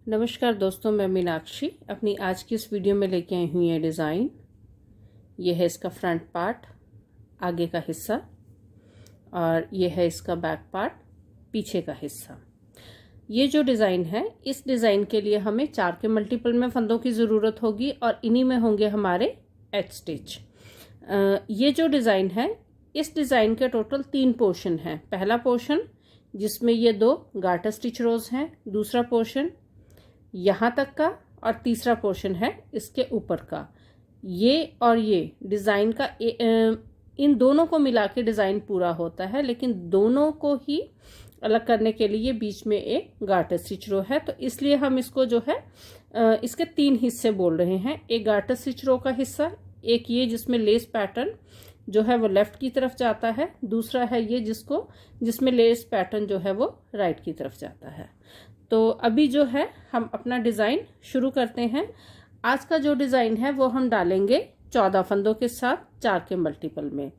नमस्कार दोस्तों, मैं मीनाक्षी अपनी आज की इस वीडियो में लेके आई हूँ ये डिज़ाइन। ये है इसका फ्रंट पार्ट, आगे का हिस्सा, और ये है इसका बैक पार्ट, पीछे का हिस्सा। ये जो डिज़ाइन है, इस डिज़ाइन के लिए हमें 4 के मल्टीपल में फंदों की ज़रूरत होगी और इन्हीं में होंगे हमारे एच स्टिच। ये जो डिज़ाइन है, इस डिज़ाइन के टोटल 3 पोर्शन हैं। पहला पोर्शन जिसमें ये 2 गार्टर स्टिच रोज़ हैं, दूसरा पोर्शन यहाँ तक का, और तीसरा पोर्शन है इसके ऊपर का। ये और ये डिज़ाइन का इन दोनों को मिला के डिज़ाइन पूरा होता है, लेकिन दोनों को ही अलग करने के लिए बीच में एक गार्टर स्टिच रो है। तो इसलिए हम इसको जो है इसके 3 हिस्से बोल रहे हैं। एक गार्टर स्टिच रो का हिस्सा, एक ये जिसमें लेस पैटर्न जो है वो लेफ्ट की तरफ जाता है, दूसरा है ये जिसमें लेस पैटर्न जो है वो राइट की तरफ जाता है। तो अभी जो है हम अपना डिज़ाइन शुरू करते हैं। आज का जो डिज़ाइन है वो हम डालेंगे 14 फंदों के साथ 4 के मल्टीपल में,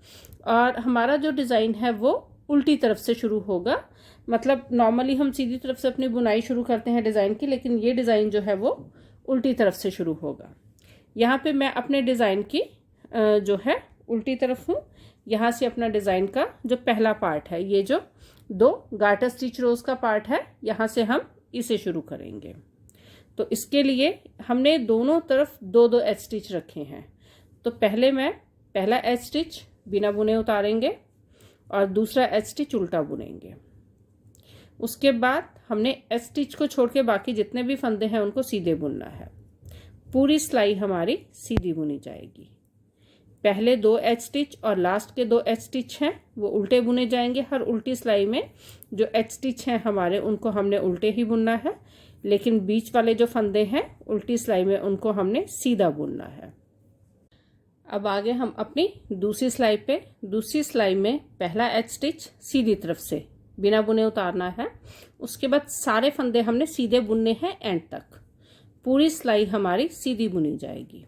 और हमारा जो डिज़ाइन है वो उल्टी तरफ से शुरू होगा। मतलब नॉर्मली हम सीधी तरफ से अपनी बुनाई शुरू करते हैं डिज़ाइन की, लेकिन ये डिज़ाइन जो है वो उल्टी तरफ से शुरू होगा। यहाँ पे मैं अपने डिज़ाइन की जो है उल्टी तरफ हूँ। यहाँ से अपना डिज़ाइन का जो पहला पार्ट है, ये जो 2 गार्टर स्टिच रोज़ का पार्ट है, यहाँ से हम इसे शुरू करेंगे। तो इसके लिए हमने दोनों तरफ 2-2 एच स्टिच रखे हैं। तो पहला एच स्टिच बिना बुने उतारेंगे और दूसरा एच स्टिच उल्टा बुनेंगे। उसके बाद हमने एच स्टिच को छोड़ के बाकी जितने भी फंदे हैं उनको सीधे बुनना है। पूरी सिलाई हमारी सीधी बुनी जाएगी। पहले 2 एच स्टिच और लास्ट के 2 एच स्टिच हैं वो उल्टे बुने जाएंगे। हर उल्टी सिलाई में जो एच स्टिच हैं हमारे, उनको हमने उल्टे ही बुनना है, लेकिन बीच वाले जो फंदे हैं उल्टी सिलाई में उनको हमने सीधा बुनना है। अब आगे हम अपनी दूसरी सिलाई में पहला एच स्टिच सीधी तरफ से बिना बुने उतारना है। उसके बाद सारे फंदे हमने सीधे बुनने हैं एंड तक। पूरी सिलाई हमारी सीधी बुनी जाएगी।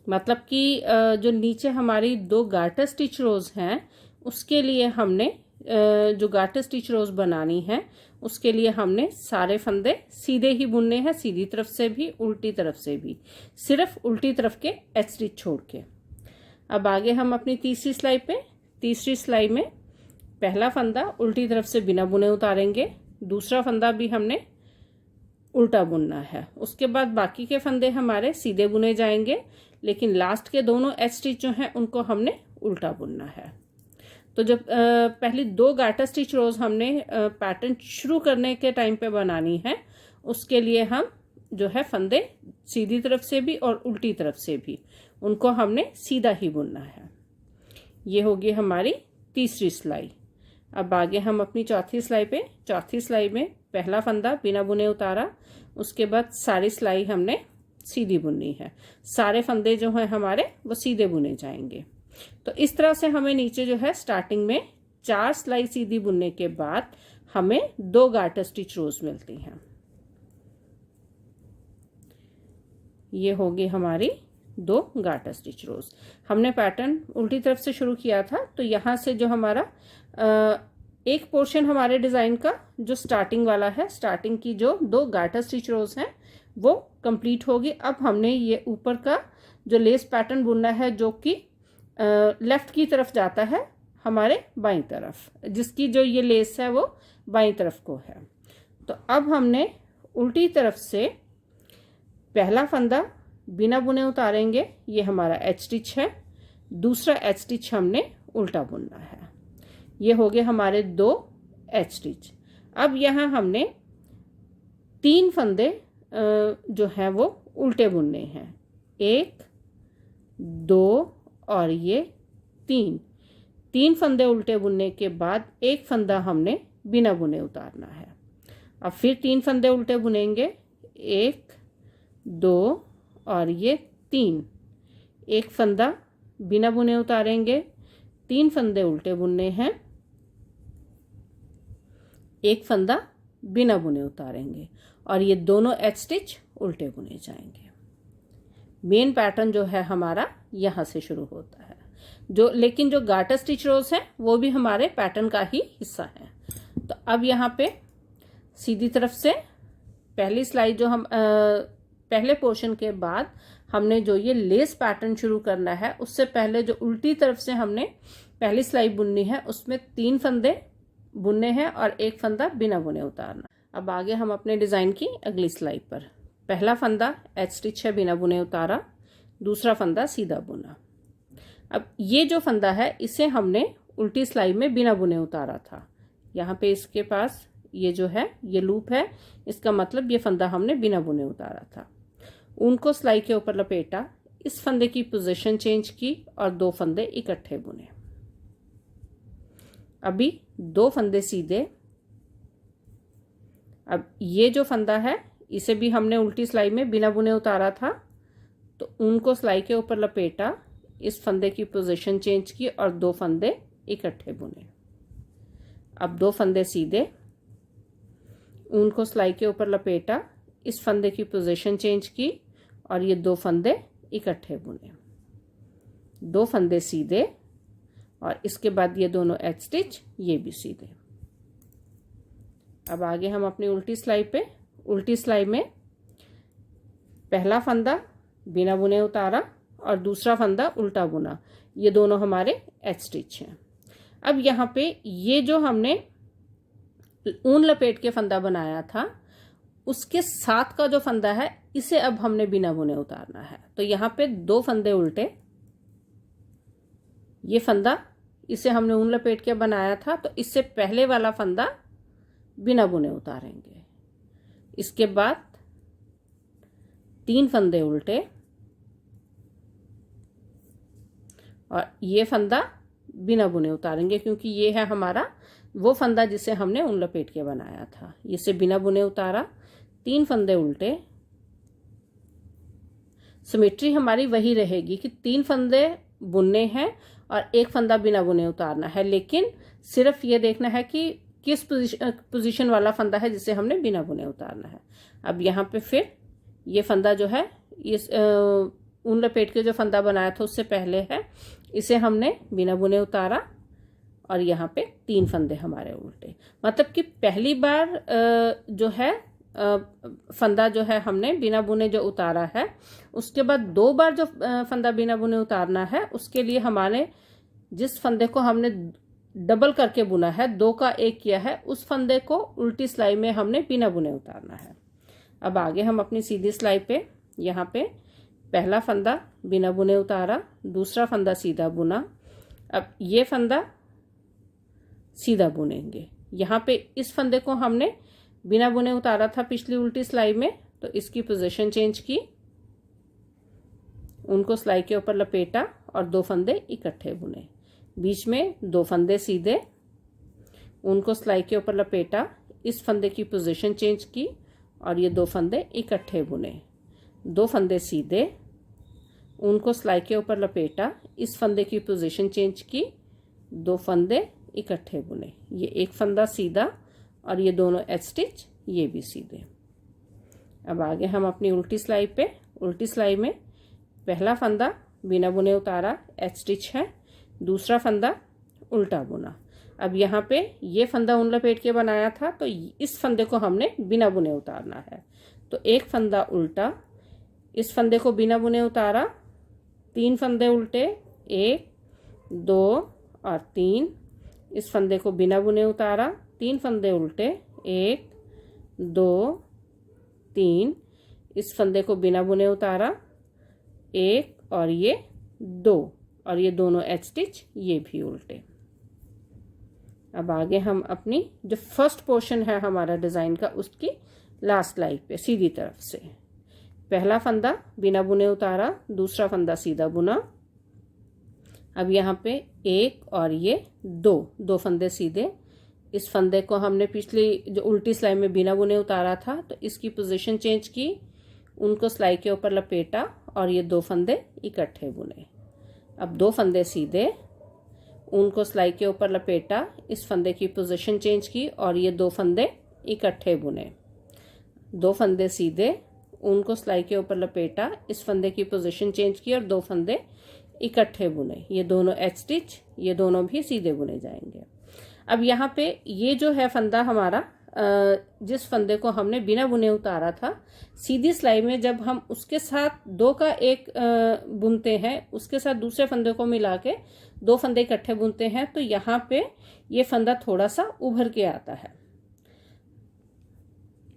मतलब कि जो नीचे हमारी 2 गार्टर स्टिच रोज़ हैं, उसके लिए हमने जो गार्टर स्टिच रोज़ बनानी है, उसके लिए हमने सारे फंदे सीधे ही बुनने हैं, सीधी तरफ से भी उल्टी तरफ से भी, सिर्फ उल्टी तरफ के एच स्टिच छोड़ के। अब आगे हम अपनी तीसरी सिलाई में पहला फंदा उल्टी तरफ से बिना बुने उतारेंगे, दूसरा फंदा भी हमने उल्टा बुनना है। उसके बाद बाकी के फंदे हमारे सीधे बुने जाएंगे, लेकिन लास्ट के दोनों एच स्टिच जो हैं उनको हमने उल्टा बुनना है। तो जब पहली 2 गार्टर स्टिच रोज़ हमने पैटर्न शुरू करने के टाइम पे बनानी है, उसके लिए हम जो है फंदे सीधी तरफ से भी और उल्टी तरफ से भी, उनको हमने सीधा ही बुनना है। ये होगी हमारी तीसरी सिलाई। अब आगे हम अपनी चौथी सिलाई में पहला फंदा बिना बुने उतारा, उसके बाद सारी सिलाई हमने सीधी बुननी है। सारे फंदे जो हैं हमारे वो सीधे बुने जाएंगे। तो इस तरह से हमें नीचे जो है स्टार्टिंग में 4 सिलाई सीधी बुनने के बाद हमें 2 गार्टर स्टिच रोज मिलती हैं। ये होगी हमारी 2 गार्टर स्टिच रोज। हमने पैटर्न उल्टी तरफ से शुरू किया था, तो यहाँ से जो हमारा एक पोर्शन हमारे डिज़ाइन का जो स्टार्टिंग वाला है, स्टार्टिंग की जो 2 गार्टर स्टिच रोज हैं वो कंप्लीट होगी। अब हमने ये ऊपर का जो लेस पैटर्न बुनना है, जो कि लेफ्ट की तरफ जाता है हमारे बाईं तरफ, जिसकी जो ये लेस है वो बाईं तरफ को है। तो अब हमने उल्टी तरफ से पहला फंदा बिना बुने उतारेंगे, ये हमारा एच स्टिच है, दूसरा एच स्टिच हमने उल्टा बुनना है। ये हो गए हमारे 2 एच स्टिच। अब यहाँ हमने 3 फंदे जो हैं वो उल्टे बुनने हैं, 1, 2 और ये 3 फंदे उल्टे बुनने के बाद एक फंदा हमने बिना बुने उतारना है। अब फिर 3 फंदे उल्टे बुनेंगे, 1, 2 और ये 3। एक फंदा बिना बुने उतारेंगे, 3 फंदे उल्टे बुनने हैं, एक फंदा बिना बुने उतारेंगे, और ये दोनों एच स्टिच उल्टे बुने जाएंगे। मेन पैटर्न जो है हमारा यहाँ से शुरू होता है। लेकिन जो गार्टर स्टिच रोज है वो भी हमारे पैटर्न का ही हिस्सा है। तो अब यहाँ पे सीधी तरफ से पहली सिलाई जो हम पहले पोर्शन के बाद हमने जो ये लेस पैटर्न शुरू करना है, उससे पहले जो उल्टी तरफ से हमने पहली सिलाई बुननी है उसमें 3 फंदे बुनने हैं और 1 फंदा बिना बुने उतारना। अब आगे हम अपने डिज़ाइन की अगली सिलाई पर, पहला फंदा एच स्टिच है, बिना बुने उतारा, दूसरा फंदा सीधा बुना। अब ये जो फंदा है इसे हमने उल्टी सिलाई में बिना बुने उतारा था। यहाँ पे इसके पास ये जो है ये लूप है, इसका मतलब ये फंदा हमने बिना बुने उतारा था। ऊन को सिलाई के ऊपर लपेटा, इस फंदे की पोजीशन चेंज की और 2 फंदे इकट्ठे बुने। अभी 2 फंदे सीधे। अब ये जो फंदा है इसे भी हमने उल्टी सिलाई में बिना बुने उतारा था, तो ऊन को सिलाई के ऊपर लपेटा, इस फंदे की पोजीशन चेंज की और 2 फंदे इकट्ठे बुने। अब 2 फंदे सीधे, ऊन को सिलाई के ऊपर लपेटा, इस फंदे की पोजीशन चेंज की और ये 2 फंदे इकट्ठे बुने। 2 फंदे सीधे और इसके बाद ये दोनों एच स्टिच ये भी सीधे। अब आगे हम अपनी उल्टी सिलाई पे, उल्टी सिलाई में पहला फंदा बिना बुने उतारा और दूसरा फंदा उल्टा बुना, ये दोनों हमारे एच स्टिच हैं। अब यहाँ पे ये जो हमने ऊन लपेट के फंदा बनाया था उसके साथ का जो फंदा है इसे अब हमने बिना बुने उतारना है। तो यहाँ पे 2 फंदे उल्टे, ये फंदा इसे हमने ऊन लपेट के बनाया था, तो इससे पहले वाला फंदा बिना बुने उतारेंगे। इसके बाद 3 फंदे उल्टे और ये फंदा बिना बुने उतारेंगे, क्योंकि ये है हमारा वो फंदा जिसे हमने ऊन लपेट के बनाया था। इसे बिना बुने उतारा, 3 फंदे उल्टे। सिमेट्री हमारी वही रहेगी कि 3 फंदे बुनने हैं और 1 फंदा बिना बुने उतारना है, लेकिन सिर्फ ये देखना है कि किस पोजीशन वाला फंदा है जिसे हमने बिना बुने उतारना है। अब यहाँ पे फिर ये फंदा जो है इस ऊन लपेट के जो फंदा बनाया था उससे पहले है, इसे हमने बिना बुने उतारा और यहाँ पे 3 फंदे हमारे उल्टे। मतलब कि पहली बार जो है फंदा जो है हमने बिना बुने जो उतारा है, उसके बाद 2 बार जो फंदा बिना बुने उतारना है उसके लिए हमारे जिस फंदे को हमने डबल करके बुना है, 2 का 1 किया है, उस फंदे को उल्टी सिलाई में हमने बिना बुने उतारना है। अब आगे हम अपनी सीधी सिलाई पे, यहाँ पे पहला फंदा बिना बुने उतारा, दूसरा फंदा सीधा बुना। अब ये फंदा सीधा बुनेंगे। यहाँ पे इस फंदे को हमने बिना बुने उतारा था पिछली उल्टी सिलाई में, तो इसकी पोजीशन चेंज की, उनको सिलाई के ऊपर लपेटा और 2 फंदे इकट्ठे बुने। बीच में 2 फंदे सीधे, उनको सिलाई के ऊपर लपेटा, इस फंदे की पोजीशन चेंज की और ये 2 फंदे इकट्ठे बुने। 2 फंदे सीधे, उनको सिलाई के ऊपर लपेटा, इस फंदे की पोजीशन चेंज की, 2 फंदे इकट्ठे बुने। ये 1 फंदा सीधा और ये दोनों एच स्टिच ये भी सीधे। अब आगे हम अपनी उल्टी सिलाई पे, उल्टी सिलाई में पहला फंदा बिना बुने उतारा, एच स्टिच है, दूसरा फंदा उल्टा बुना। अब यहाँ पे ये फंदा ऊन लपेट के बनाया था, तो इस फंदे को हमने बिना बुने उतारना है। तो 1 फंदा उल्टा, इस फंदे को बिना बुने उतारा, 3 फंदे उल्टे, 1 2 और 3, इस फंदे को बिना बुने उतारा, 3 फंदे उल्टे, 1 2 3, इस फंदे को बिना बुने उतारा, 1 और ये 2 और ये दोनों एच स्टिच ये भी उल्टे। अब आगे हम अपनी जो फर्स्ट पोर्शन है हमारा डिज़ाइन का, उसकी लास्ट सिलाई पे सीधी तरफ से पहला फंदा बिना बुने उतारा, दूसरा फंदा सीधा बुना। अब यहाँ पे 1 और ये 2 फंदे सीधे, इस फंदे को हमने पिछली जो उल्टी सिलाई में बिना बुने उतारा था, तो इसकी पोजीशन चेंज की, उनको सिलाई के ऊपर लपेटा और ये 2 फंदे इकट्ठे बुने। अब 2 फंदे सीधे, उनको सिलाई के ऊपर लपेटा, इस फंदे की पोजीशन चेंज की और ये 2 फंदे इकट्ठे बुने। 2 फंदे सीधे, उनको सिलाई के ऊपर लपेटा, इस फंदे की पोजीशन चेंज की और 2 फंदे इकट्ठे बुने। ये दोनों एच स्टिच ये दोनों भी सीधे बुने जाएंगे। अब यहाँ पे ये जो है फंदा हमारा जिस फंदे को हमने बिना बुने उतारा था, सीधी सिलाई में जब हम उसके साथ 2 का 1 बुनते हैं, उसके साथ दूसरे फंदे को मिला के 2 फंदे इकट्ठे बुनते हैं, तो यहाँ पे ये फंदा थोड़ा सा उभर के आता है।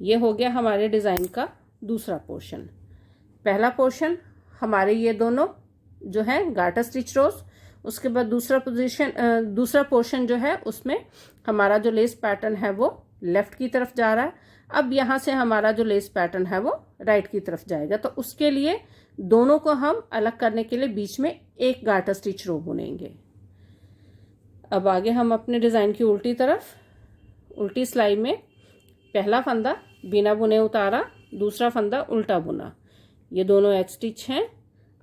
ये हो गया हमारे डिज़ाइन का दूसरा पोर्शन। पहला पोर्शन हमारे ये दोनों जो है गार्टर स्टिच रोज, उसके बाद दूसरा पोर्शन जो है उसमें हमारा जो लेस पैटर्न है वो लेफ्ट की तरफ जा रहा है। अब यहाँ से हमारा जो लेस पैटर्न है वो राइट की तरफ जाएगा, तो उसके लिए दोनों को हम अलग करने के लिए बीच में एक गार्टर स्टिच रो बुनेंगे। अब आगे हम अपने डिज़ाइन की उल्टी तरफ, उल्टी सिलाई में पहला फंदा बिना बुने उतारा, दूसरा फंदा उल्टा बुना, ये दोनों एच स्टिच हैं।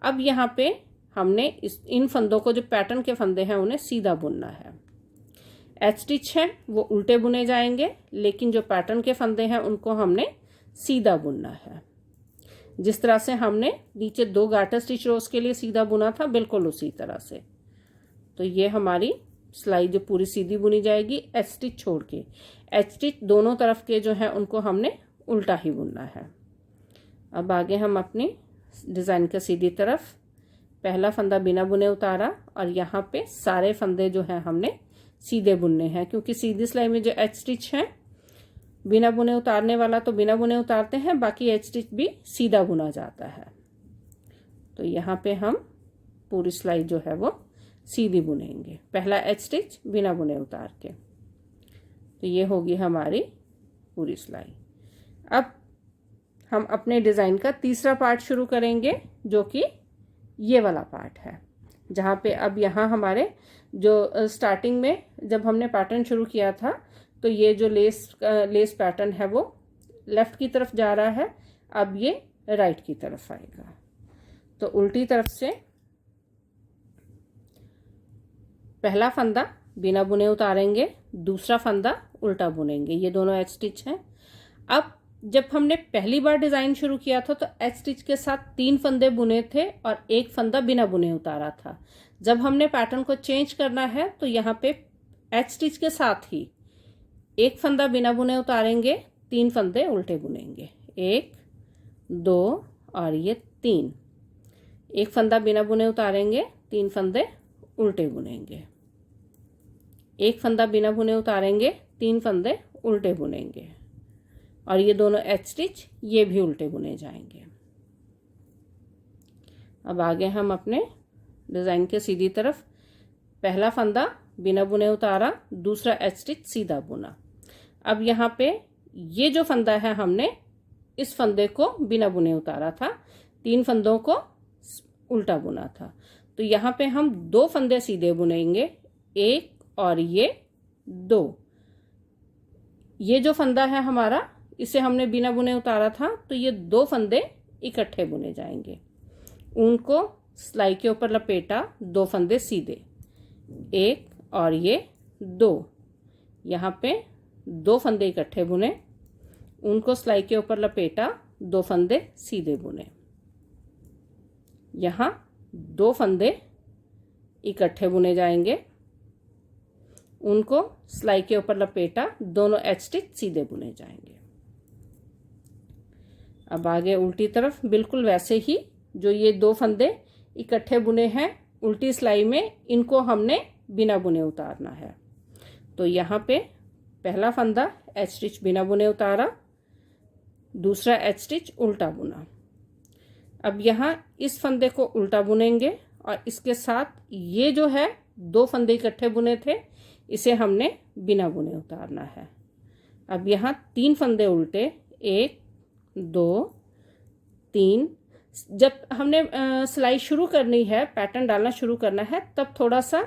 अब यहाँ पे हमने इन फंदों को, जो पैटर्न के फंदे हैं, उन्हें सीधा बुनना है। एच स्टिच है वो उल्टे बुने जाएंगे, लेकिन जो पैटर्न के फंदे हैं उनको हमने सीधा बुनना है। जिस तरह से हमने नीचे 2 गार्टर स्टिच रोज के लिए सीधा बुना था, बिल्कुल उसी तरह से। तो ये हमारी सिलाई जो पूरी सीधी बुनी जाएगी एच स्टिच छोड़ के। एच स्टिच दोनों तरफ के जो है उनको हमने उल्टा ही बुनना है। अब आगे हम अपनी डिज़ाइन के सीधी तरफ पहला फंदा बिना बुने उतारा, और यहाँ पे सारे फंदे जो हैं हमने सीधे बुनने हैं, क्योंकि सीधी सिलाई में जो एच स्टिच है बिना बुने उतारने वाला तो बिना बुने उतारते हैं, बाकी एच स्टिच भी सीधा बुना जाता है। तो यहाँ पे हम पूरी सिलाई जो है वो सीधी बुनेंगे, पहला एच स्टिच बिना बुने उतार के। तो ये होगी हमारी पूरी सिलाई। अब हम अपने डिज़ाइन का तीसरा पार्ट शुरू करेंगे, जो कि ये वाला पार्ट है, जहाँ पे अब यहाँ हमारे जो स्टार्टिंग में जब हमने पैटर्न शुरू किया था, तो ये जो लेस पैटर्न है वो लेफ़्ट की तरफ जा रहा है, अब ये राइट की तरफ आएगा। तो उल्टी तरफ से पहला फंदा बिना बुने उतारेंगे, दूसरा फंदा उल्टा बुनेंगे, ये दोनों एच स्टिच हैं। अब जब हमने पहली बार डिज़ाइन शुरू किया था तो एच स्टिच के साथ 3 फंदे बुने थे और 1 फंदा बिना बुने उतारा था। जब हमने पैटर्न को चेंज करना है तो यहाँ पे एच स्टिच के साथ ही 1 फंदा बिना बुने उतारेंगे, 3 फंदे उल्टे बुनेंगे, 1 2 और ये 3। 1 फंदा बिना बुने उतारेंगे, 3 फंदे उल्टे बुनेंगे, 1 फंदा बिना बुने उतारेंगे, 3 फंदे उल्टे बुनेंगे, और ये दोनों एच स्टिच ये भी उल्टे बुने जाएंगे। अब आगे हम अपने डिज़ाइन के सीधी तरफ पहला फंदा बिना बुने उतारा, दूसरा एच स्टिच सीधा बुना। अब यहाँ पे ये जो फंदा है हमने इस फंदे को बिना बुने उतारा था, 3 फंदों को उल्टा बुना था। तो यहाँ पे हम 2 फंदे सीधे बुनेंगे, 1 और ये 2। ये जो फंदा है हमारा, इसे हमने बिना बुने उतारा था, तो ये 2 फंदे इकट्ठे बुने जाएंगे। उनको सिलाई के ऊपर लपेटा, 2 फंदे सीधे, 1 और ये 2। यहाँ पे 2 फंदे इकट्ठे बुने, उनको सिलाई के ऊपर लपेटा, 2 फंदे सीधे बुने। यहाँ 2 फंदे इकट्ठे बुने जाएंगे, उनको सिलाई के ऊपर लपेटा, दोनों एच स्टिच सीधे बुने जाएंगे। अब आगे उल्टी तरफ बिल्कुल वैसे ही जो ये 2 फंदे इकट्ठे बुने हैं उल्टी सिलाई में, इनको हमने बिना बुने उतारना है। तो यहाँ पे पहला फंदा एच स्टिच बिना बुने उतारा, दूसरा एच स्टिच उल्टा बुना। अब यहाँ इस फंदे को उल्टा बुनेंगे और इसके साथ ये जो है 2 फंदे इकट्ठे बुने थे, इसे हमने बिना बुने उतारना है। अब यहाँ 3 फंदे उल्टे, 1 2 3। जब हमने सिलाई शुरू करनी है, पैटर्न डालना शुरू करना है, तब थोड़ा सा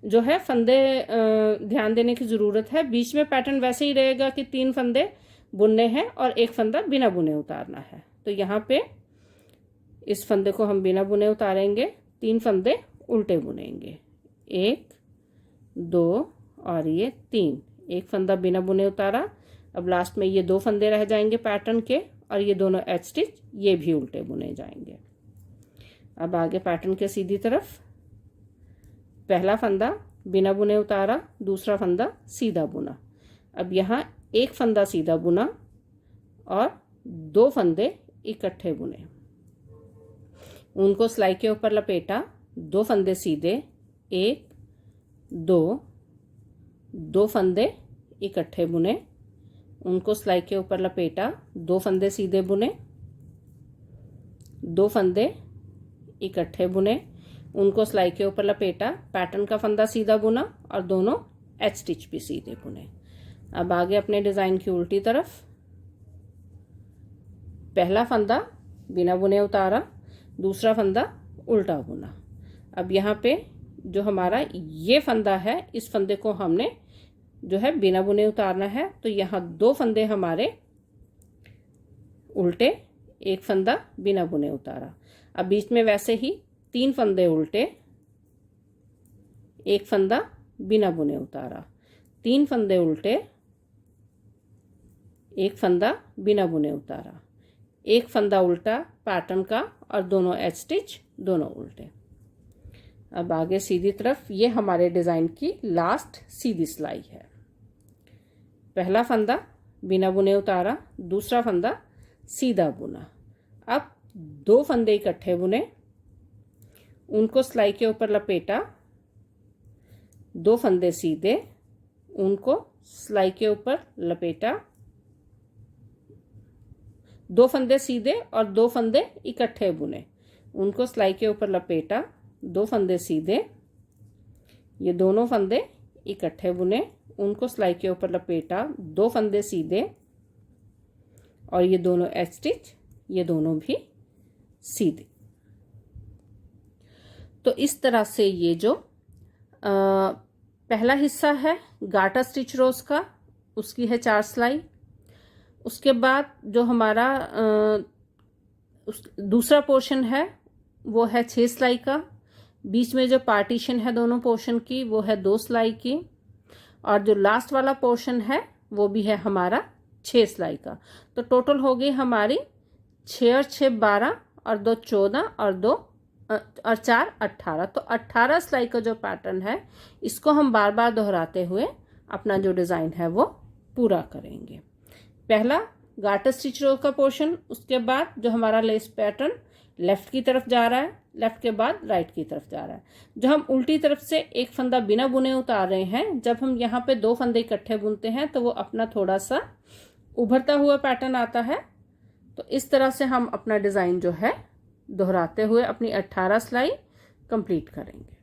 जो है फंदे ध्यान देने की ज़रूरत है। बीच में पैटर्न वैसे ही रहेगा कि 3 फंदे बुनने हैं और 1 फंदा बिना बुने उतारना है। तो यहाँ पे इस फंदे को हम बिना बुने उतारेंगे, 3 फंदे उल्टे बुनेंगे, 1 2 और ये 3। 1 फंदा बिना बुने उतारा। अब लास्ट में ये 2 फंदे रह जाएंगे पैटर्न के, और ये दोनों एच स्टिच ये भी उल्टे बुने जाएंगे। अब आगे पैटर्न के सीधी तरफ पहला फंदा बिना बुने उतारा, दूसरा फंदा सीधा बुना। अब यहाँ एक फंदा सीधा बुना और 2 फंदे इकट्ठे बुने। उनको सिलाई के ऊपर लपेटा, 2 फंदे सीधे, 1 2 2 फंदे इकट्ठे बुने। उनको सिलाई के ऊपर लपेटा, 2 फंदे सीधे बुने, 2 फंदे इकट्ठे बुने। उनको सिलाई के ऊपर लपेटा, पैटर्न का फंदा सीधा बुना और दोनों एच स्टिच भी सीधे बुने। अब आगे अपने डिज़ाइन की उल्टी तरफ, पहला फंदा बिना बुने उतारा, दूसरा फंदा उल्टा बुना। अब यहाँ पे जो हमारा ये फंदा है, इस फंदे को हमने जो है बिना बुने उतारना है। तो यहाँ 2 फंदे हमारे उल्टे, एक फंदा बिना बुने उतारा। अब बीच में वैसे ही 3 फंदे उल्टे, एक फंदा बिना बुने उतारा, 3 फंदे उल्टे, एक फंदा बिना बुने उतारा, एक फंदा उल्टा पैटर्न का और दोनों एच स्टिच दोनों उल्टे। अब आगे सीधी तरफ, ये हमारे डिज़ाइन की लास्ट सीधी सिलाई है। पहला फंदा बिना बुने उतारा, दूसरा फंदा सीधा बुना। अब 2 फंदे इकट्ठे बुने, उनको सिलाई के ऊपर लपेटा, 2 फंदे सीधे, उनको सिलाई के ऊपर लपेटा, 2 फंदे सीधे और 2 फंदे इकट्ठे बुने। उनको सिलाई के ऊपर लपेटा, 2 फंदे सीधे, ये दोनों फंदे इकट्ठे बुने। उनको सिलाई के ऊपर लपेटा, 2 फंदे सीधे और ये दोनों एच स्टिच, ये दोनों भी सीधे। तो इस तरह से ये जो पहला हिस्सा है गार्टर स्टिच रोज का, उसकी है 4 सिलाई। उसके बाद जो हमारा दूसरा पोर्शन है वो है 6 सिलाई का। बीच में जो पार्टीशन है दोनों पोर्शन की, वो है 2 सिलाई की। और जो लास्ट वाला पोर्शन है वो भी है हमारा 6 सिलाई का। तो टोटल हो गई हमारी 6 और 6 12 और 2 14 और 4 18। तो 18 सिलाई का जो पैटर्न है, इसको हम बार बार दोहराते हुए अपना जो डिज़ाइन है वो पूरा करेंगे। पहला गार्टर स्टिच रो का पोर्शन, उसके बाद जो हमारा लेस पैटर्न लेफ्ट की तरफ जा रहा है, लेफ्ट के बाद राइट की तरफ जा रहा है। जो हम उल्टी तरफ से एक फंदा बिना बुने उतार रहे हैं, जब हम यहाँ पे 2 फंदे इकट्ठे बुनते हैं तो वो अपना थोड़ा सा उभरता हुआ पैटर्न आता है। तो इस तरह से हम अपना डिज़ाइन जो है दोहराते हुए अपनी 18 सिलाई कंप्लीट करेंगे।